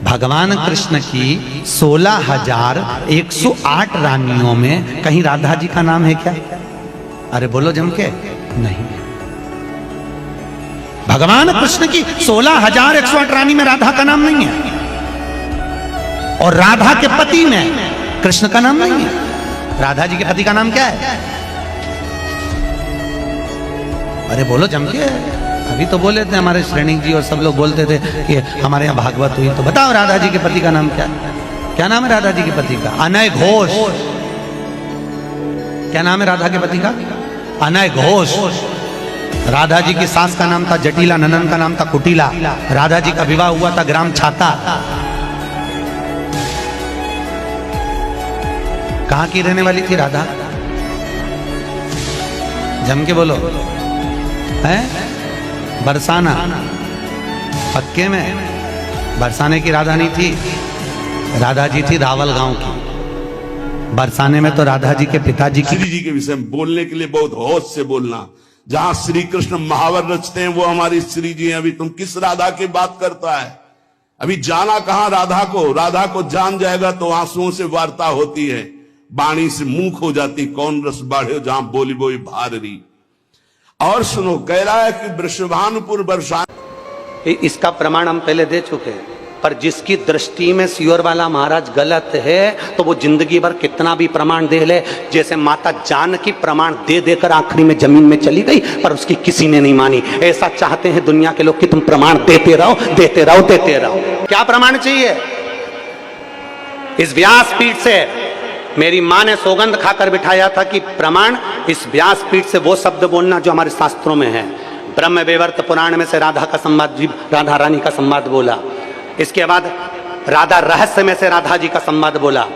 भगवान कृष्ण की 16,108 रानियों में कहीं राधा जी का नाम है क्या? अरे बोलो जम के, नहीं। भगवान कृष्ण की 16,108 रानी में राधा का नाम नहीं है, और राधा के पति में कृष्ण का नाम नहीं है। राधा जी के पति का नाम क्या है? अरे बोलो जम के। अभी तो बोले थे हमारे श्रेणी जी और सब लोग बोलते थे कि हमारे यहाँ भागवत हुई, तो बताओ राधा जी के पति का नाम क्या है? क्या नाम है राधा जी के पति का? अनय घोष। क्या नाम है राधा के पति का? अनय घोष। राधा जी की सास का नाम था जटिला, ननन का नाम था कुटिला। राधा जी का विवाह हुआ था ग्राम छाता। कहां की रहने वाली थी राधा? जम के बोलो। है बरसाना। पक्के में बरसाने की राधा नहीं थी, राधा जी थी रावल गांव की। बरसाने में तो राधा जी के पिताजी की। श्री जी के विषय में बोलने के लिए बहुत होश से बोलना। जहां श्री कृष्ण महावर रचते हैं वो हमारी श्री जी हैं। अभी तुम किस राधा की बात करता है? अभी जाना कहां राधा को? राधा को जान जाएगा तो आंसुओं से वार्ता होती है, बाणी से मुंह खो जाती। कौन रस बाढ़े जहां बोली बोई भारी। और सुनो, कह रहा है कि वृषभानुपुर वर्षा। इसका प्रमाण हम पहले दे चुके हैं, पर जिसकी दृष्टि में सियोर वाला महाराज गलत है तो वो जिंदगी भर कितना भी प्रमाण दे ले। जैसे माता जानकी प्रमाण दे देकर आखिरी में जमीन में चली गई, पर उसकी किसी ने नहीं मानी। ऐसा चाहते हैं दुनिया के लोग कि तुम प्रमाण देते रहो, देते रहो, देते रहो। क्या प्रमाण चाहिए? इस व्यासपीठ से मेरी माँ ने सौगंध खाकर बिठाया था कि प्रमाण इस व्यासपीठ से वो शब्द बोलना जो हमारे शास्त्रों में है। ब्रह्म वैवर्त पुराण में से राधा का संवाद, राधा रानी का संवाद बोला। इसके बाद राधा रहस्य में से राधा जी का संवाद बोला।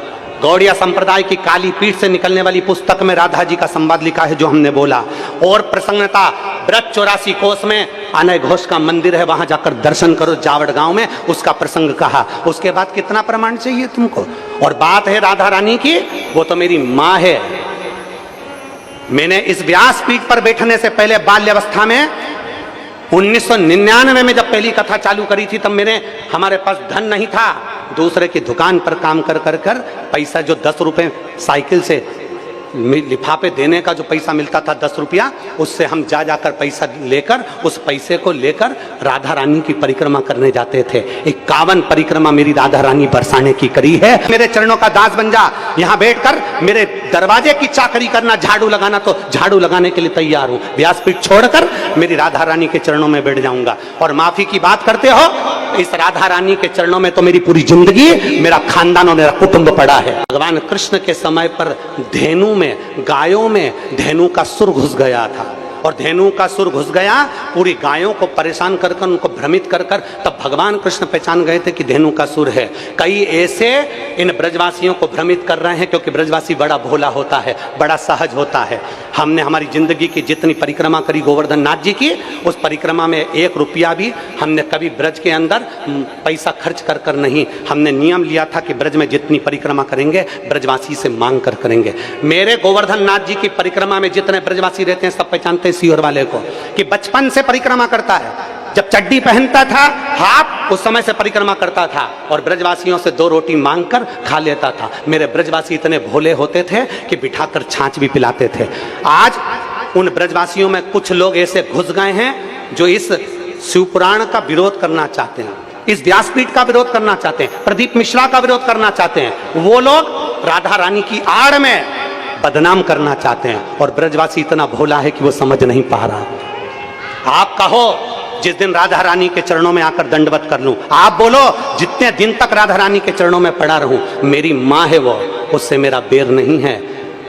गौड़िया संप्रदाय की काली पीठ से निकलने वाली पुस्तक में राधा जी का संवाद लिखा है जो हमने बोला। और प्रसन्नता ब्रज 84 कोष में अनय घोष का मंदिर है, वहां जाकर दर्शन करो जावड़ गांव में, उसका प्रसंग कहा। उसके बाद कितना प्रमाण चाहिए तुमको? और बात है राधा रानी की, वो तो मेरी माँ है। मैंने इस व्यासपीठ पर बैठने से पहले बाल्यावस्था में 1999 में जब पहली कथा चालू करी थी, तब हमारे पास धन नहीं था। दूसरे की दुकान पर काम कर पैसा, जो 10 रुपए साइकिल से लिफाफे देने का जो पैसा मिलता था 10 रुपया, उससे हम जाकर पैसा लेकर, उस पैसे को लेकर राधा रानी की परिक्रमा करने जाते थे। 51 परिक्रमा मेरी राधा रानी बरसाने की करी है। मेरे चरणों का दास बन जा, यहाँ बैठकर मेरे दरवाजे की चाकरी करना, झाड़ू लगाना तो झाड़ू लगाने के लिए तैयार हूँ। व्यासपीठ छोड़कर मेरी राधा रानी के चरणों में बैठ जाऊंगा। और माफी की बात करते हो, इस राधा रानी के चरणों में तो मेरी पूरी जिंदगी, मेरा खानदान और मेरा कुटुंब पड़ा है। भगवान कृष्ण के समय पर धेनु में, गायों में धेनु का सुर घुस गया था, और धेनु का सुर घुस गया, पूरी गायों को परेशान कर उनको भ्रमित कर तब भगवान कृष्ण पहचान गए थे कि धेनु का सुर है। कई ऐसे इन ब्रजवासियों को भ्रमित कर रहे हैं, क्योंकि ब्रजवासी बड़ा भोला होता है, बड़ा सहज होता है। हमने हमारी जिंदगी की जितनी परिक्रमा करी गोवर्धन नाथ जी की, उस परिक्रमा में 1 रुपया भी हमने कभी ब्रज के अंदर पैसा खर्च कर नहीं। हमने नियम लिया था कि ब्रज में जितनी परिक्रमा करेंगे ब्रजवासी से मांग कर करेंगे। मेरे गोवर्धन नाथ जी की परिक्रमा में जितने ब्रजवासी रहते हैं सब पहचानते हैं सियोर वाले को, कि बचपन से परिक्रमा करता है। जब चड्डी पहनता था हाफ, उस समय से परिक्रमा करता था, और ब्रजवासियों से 2 रोटी मांगकर खा लेता था। मेरे ब्रजवासी इतने भोले होते थे कि बिठाकर छाछ भी पिलाते थे। आज उन ब्रजवासियों में कुछ लोग ऐसे घुस गए हैं जो इस शिवपुराण का विरोध करना चाहते हैं, इस व्यासपीठ का विरोध करना चाहते हैं, प्रदीप मिश्रा का विरोध करना चाहते हैं। वो लोग राधा रानी की आड़ में बदनाम करना चाहते हैं, और ब्रजवासी इतना भोला है कि वो समझ नहीं पा रहा। आप कहो जिस दिन राधा रानी के चरणों में आकर दंडवत कर लूं, आप बोलो जितने दिन तक राधा रानी के चरणों में पड़ा रहूं, मेरी माँ है वो, उससे मेरा बेर नहीं है।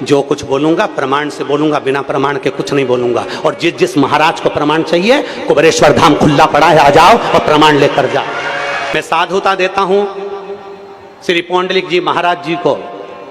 जो कुछ बोलूंगा प्रमाण से बोलूंगा, बिना प्रमाण के कुछ नहीं बोलूंगा। और जिस महाराज को प्रमाण चाहिए, कुबेरेश्वर धाम खुला पड़ा है, आ जाओ और प्रमाण लेकर जाओ। मैं साधुता देता हूं श्री पौंडलिक जी महाराज जी को,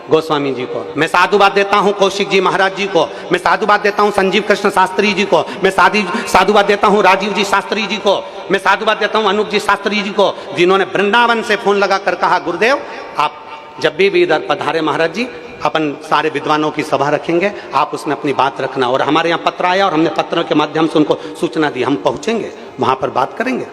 गोस्वामी जी को। मैं साधुवाद देता हूं कौशिक जी महाराज जी को। मैं साधुवाद देता हूं संजीव कृष्ण शास्त्री जी को। मैं साधुवाद देता हूं राजीव जी शास्त्री जी को। मैं साधुवाद देता हूं अनूप जी शास्त्री जी को, जिन्होंने वृंदावन से फोन लगाकर कहा, गुरुदेव आप जब भी इधर पधारे महाराज जी, अपन सारे विद्वानों की सभा रखेंगे, आप उसमें अपनी बात रखना। और हमारे यहाँ पत्र आया और हमने पत्रों के माध्यम से उनको सूचना दी, हम पहुंचेंगे, वहां पर बात करेंगे।